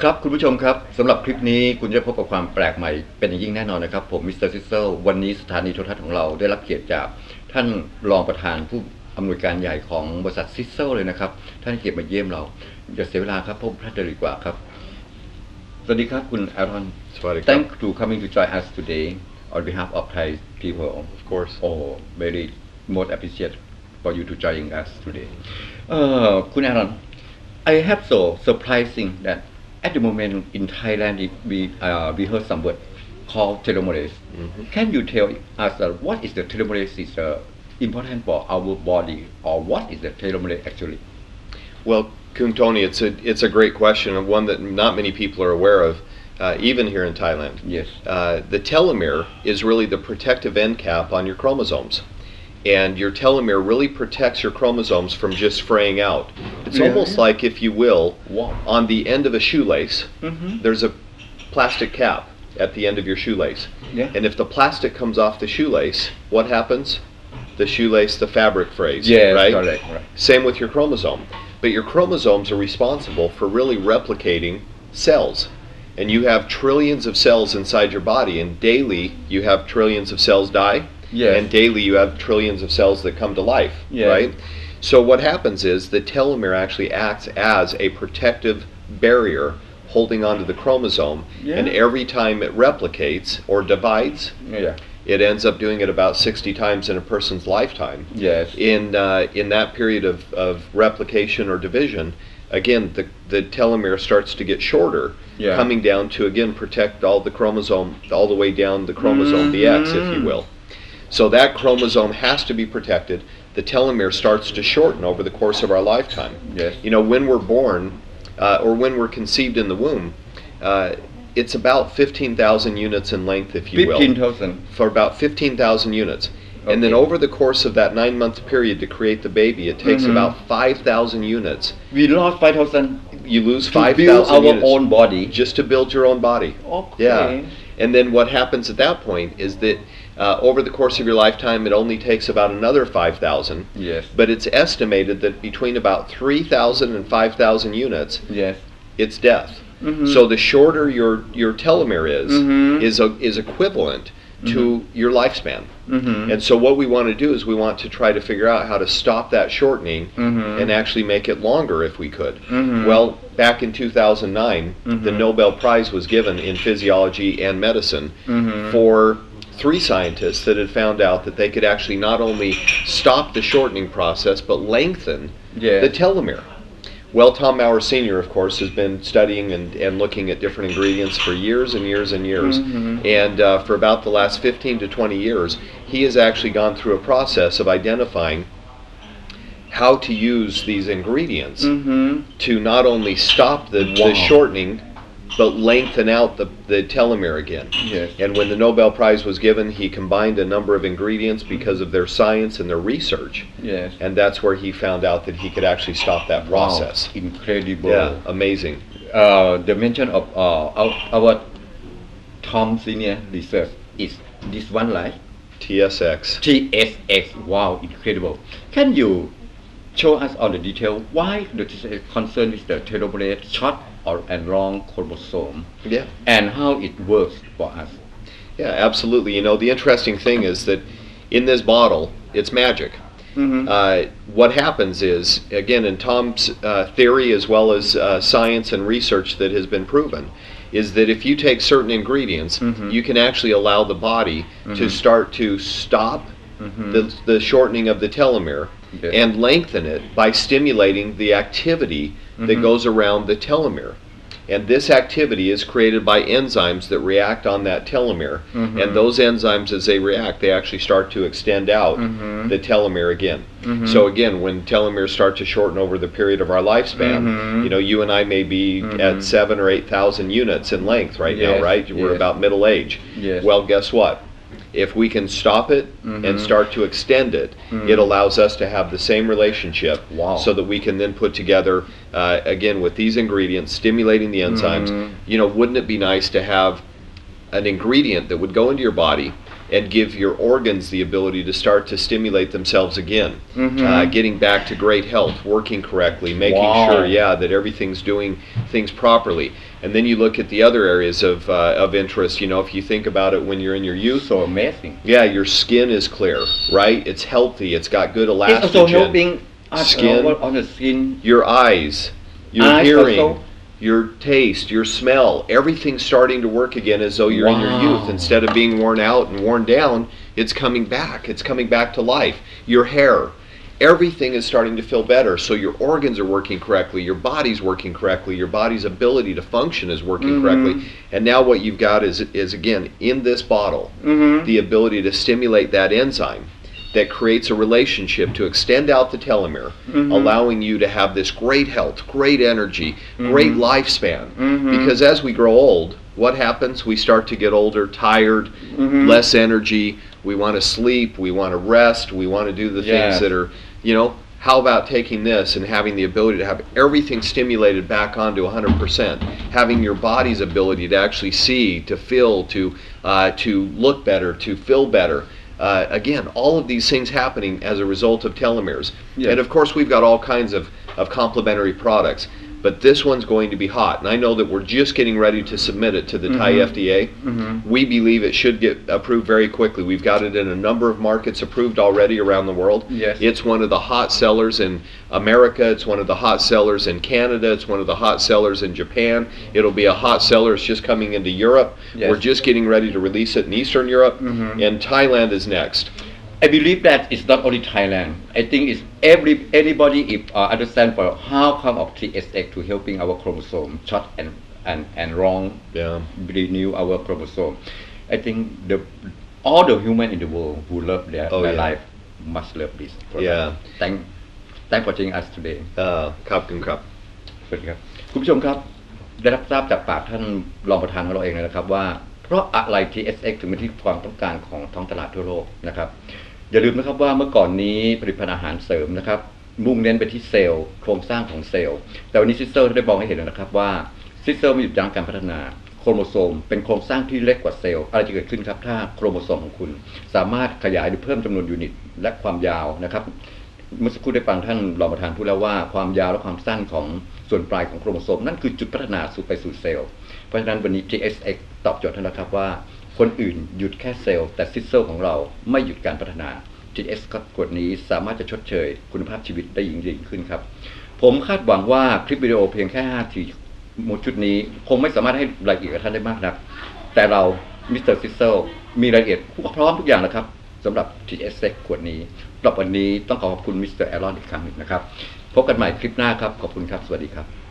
ครับคุณผู้ชมครับสำหรับคลิปนี้คุณจะพบกับความแปลกใหม่เป็นอย่างยิ่งแน่นอนนะครับผมมิสเตอร์ซิสเซลวันนี้สถานีโทรทัศน์ของเราได้รับเกียรติจากท่านรองประธานผู้อำนวยการใหญ่ของบริษัทซิสเซลเลยนะครับท่านเกียรติมาเยี่ยมเราอย่าเสียเวลาครับพบท่านเลยดีกว่าครับสวัสดีครับคุณอารอน Thank you for coming to join us today on behalf of Thai people Of course. Very most appreciate for you to join us today คุณอารอน I have so surprising that at the moment in Thailand we heard some word called telomerase. Can you tell us what is the telomerase is important for our body or what is the telomerase actually? Well, Kun Tony, it's a great question and one that not many people are aware of, even here in Thailand. Yes. The telomere is really the protective end cap on your chromosomes. And your telomere really protects your chromosomes from just fraying out. It's almost like, if you will, on the end of a shoelace, there's a plastic cap at the end of your shoelace. Yeah. And if the plastic comes off the shoelace, what happens? The shoelace, the fabric frays, right? Correct, right. Same with your chromosome. But your chromosomes are responsible for really replicating cells. And you have trillions of cells inside your body, and daily you have trillions of cells die. Yes. And daily you have trillions of cells that come to life, Yes. right? So what happens is the telomere actually acts as a protective barrier holding onto the chromosome, and every time it replicates or divides, it ends up doing it about 60 times in a person's lifetime. Yes. In that period of replication or division, again, the telomere starts to get shorter, coming down to, again, protect all the chromosome, all the way down the chromosome, the X, if you will. So that chromosome has to be protected. The telomere starts to shorten over the course of our lifetime. Yes. You know, when we're born, or when we're conceived in the womb, it's about 15,000 units in length, if you will. 15,000. For about 15,000 units. And then over the course of that 9-month period to create the baby, it takes about 5,000 units. We lost 5,000. You lose To 5,000 build our units own body. just to build your own body. Okay. Yeah. And then what happens at that point is that over the course of your lifetime, it only takes about another 5,000. Yes. But it's estimated that between about 3,000 and 5,000 units, Yes. it's death. So the shorter your telomere is equivalent to your lifespan. And so what we want to do is we want to try to figure out how to stop that shortening and actually make it longer if we could. Well, back in 2009, the Nobel Prize was given in physiology and medicine for 3 scientists that had found out that they could actually not only stop the shortening process but lengthen the telomere. Well, Tom Maurer Sr., of course, has been studying and looking at different ingredients for years and years and years. And for about the last 15 to 20 years, he has actually gone through a process of identifying how to use these ingredients to not only stop the shortening, but lengthen out the telomere again. Yes. And when the Nobel Prize was given, he combined a number of ingredients because of their science and their research. Yes. And that's where he found out that he could actually stop that process. Wow. Incredible. Yeah, amazing. The mention of our Tom Senior research is this one, right? TSX. TSX. Wow, incredible. Can you show us all the detail why the TSX concern with the telomerase short and long chromosome? Yeah. And how it works for us? Yeah, absolutely. You know, the interesting thing is that in this bottle, it's magic. What happens is, again, in Tom's theory as well as science and research that has been proven, is that if you take certain ingredients, you can actually allow the body to start to stop the shortening of the telomere and lengthen it by stimulating the activity that goes around the telomere. And this activity is created by enzymes that react on that telomere. And those enzymes, as they react, they actually start to extend out the telomere again. So again, when telomeres start to shorten over the period of our lifespan, you know, you and I may be at 7,000 or 8,000 units in length right now, right? We're about middle age. Yes. Well, guess what? If we can stop it and start to extend it, it allows us to have the same relationship. Wow. So that we can then put together, again, with these ingredients, stimulating the enzymes. You know, wouldn't it be nice to have an ingredient that would go into your body and give your organs the ability to start to stimulate themselves again, getting back to great health, working correctly, making sure, that everything's doing things properly. And then you look at the other areas of interest. You know, if you think about it, when you're in your youth, so amazing. Yeah, your skin is clear, right? It's healthy. It's got good It's also elastin. helping us Skin. on the skin. Your eyes, your Eyes hearing, also. your taste, your smell, everything's starting to work again as though you're in your youth. Instead of being worn out and worn down, it's coming back. It's coming back to life. Your hair, everything is starting to feel better. So your organs are working correctly, your body's working correctly, your body's ability to function is working correctly. And now what you've got is again, in this bottle, the ability to stimulate that enzyme that creates a relationship to extend out the telomere, allowing you to have this great health, great energy, great lifespan. Because as we grow old, what happens? We start to get older, tired, less energy, we want to sleep, we want to rest, we want to do the things that are, you know, how about taking this and having the ability to have everything stimulated back onto 100%, having your body's ability to actually see, to feel, to look better, to feel better. Again, all of these things happening as a result of telomeres. And of course, we've got all kinds of complementary products. But this one's going to be hot. And I know that we're just getting ready to submit it to the Thai FDA. We believe it should get approved very quickly. We've got it in a number of markets approved already around the world. It's one of the hot sellers in America. It's one of the hot sellers in Canada. It's one of the hot sellers in Japan. It'll be a hot seller. It's just coming into Europe. We're just getting ready to release it in Eastern Europe. And Thailand is next. I believe that it's not only Thailand. I think it's anybody if understand for how come of TSX to helping our chromosome short and long renew our chromosome. I think all the human in the world who love their life must love this. Thank for joining us today. ครับคุณครับ สวัสดีครับคุณผู้ชมครับได้รับทราบจากปากท่านรองประธานของเราเองนะครับว่าเพราะอะไร TSX ถึงเป็นที่ความต้องการของท้องตลาดทั่วโลกนะครับอย่าลืมนะครับว่าเมื่อก่อนนี้ผลิตภัณฑ์อาหารเสริมนะครับมุ่งเน้นไปที่เซลล์โครงสร้างของเซลล์แต่วันนี้ซิสเตอร์ได้บอกให้เห็นแล้วนะครับว่าซิสเตอร์ไม่หยุดยั้งการพัฒนาโครโมโซมเป็นโครงสร้างที่เล็กกว่าเซลล์อะไรจะเกิดขึ้นครับถ้าโครโมโซมของคุณสามารถขยายหรือเพิ่มจำนวนยูนิตและความยาวนะครับเมื่อสักครู่ได้ฟังท่านรองประธานพูดแล้วว่าความยาวและความสั้นของส่วนปลายของโครโมโซมนั่นคือจุดพัฒนาสู่ไปสู่เซลล์เพราะฉะนั้นวันนี้ TSX ตอบโจทย์ท่านแล้วครับว่าคนอื่นหยุดแค่เซลล์แต่ซิสเตอร์ของเราไม่หยุดการพัฒนา TSX กฎนี้สามารถจะชดเชยคุณภาพชีวิตได้ยิ่งขึ้นครับผมคาดหวังว่าคลิปวิดีโอเพียงแค่5 นาทีชุดนี้คงไม่สามารถให้รายละเอียดกับท่านได้มากนักแต่เรามิสเตอร์ซิสเตอร์มีรายละเอียดพร้อมทุกอย่างนะครับสำหรับ TSX ขวดนี้สำหรับวันนี้ต้องขอบคุณมิสเตอร์แอรอนอีกครั้งหนึ่งนะครับพบกันใหม่คลิปหน้าครับขอบคุณครับสวัสดีครับ